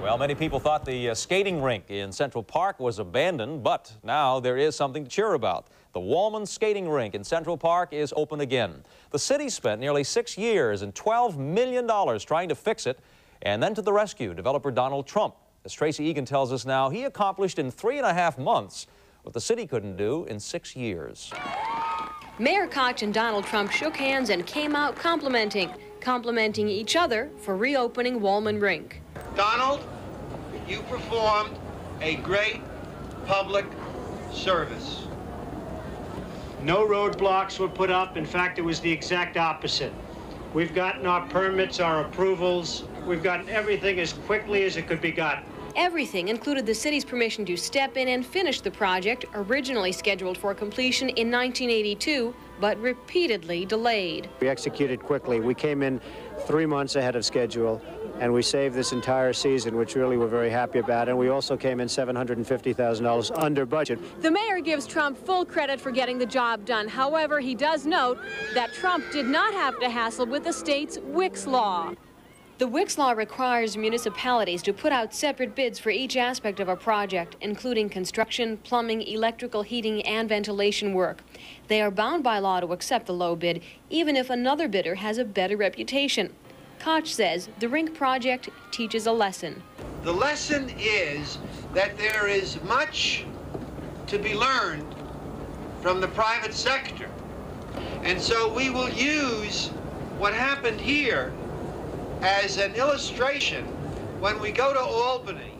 Well, many people thought the skating rink in Central Park was abandoned, but now there is something to cheer about. The Wollman skating rink in Central Park is open again. The city spent nearly 6 years and $12 million trying to fix it, and then to the rescue, developer Donald Trump. As Tracy Egan tells us now, he accomplished in 3.5 months what the city couldn't do in 6 years. Mayor Koch and Donald Trump shook hands and came out complimenting each other for reopening Wollman Rink. Donald, you performed a great public service. No roadblocks were put up. In fact, it was the exact opposite. We've gotten our permits, our approvals. We've gotten everything as quickly as it could be gotten. Everything included the city's permission to step in and finish the project, originally scheduled for completion in 1982, but repeatedly delayed. We executed quickly. We came in 3 months ahead of schedule, and we saved this entire season, which really we're very happy about. And we also came in $750,000 under budget. The mayor gives Trump full credit for getting the job done. However, he does note that Trump did not have to hassle with the state's Wicks law. The Wicks law requires municipalities to put out separate bids for each aspect of a project, including construction, plumbing, electrical, heating, and ventilation work. They are bound by law to accept the low bid, even if another bidder has a better reputation. Koch says the rink project teaches a lesson. The lesson is that there is much to be learned from the private sector. And so we will use what happened here as an illustration when we go to Albany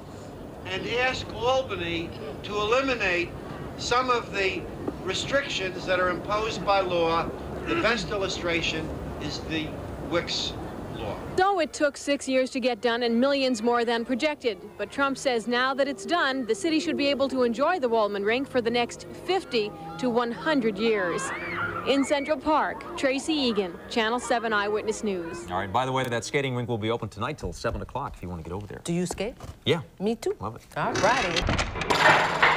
and ask Albany to eliminate some of the restrictions that are imposed by law. The best illustration is the Wicks law. So it took 6 years to get done and millions more than projected. But Trump says now that it's done, the city should be able to enjoy the Wollman Rink for the next 50 to 100 years. In Central Park, Tracy Egan, Channel 7 Eyewitness News. All right, by the way, that skating rink will be open tonight till 7 o'clock if you want to get over there. Do you skate? Yeah. Me too. Love it. All righty.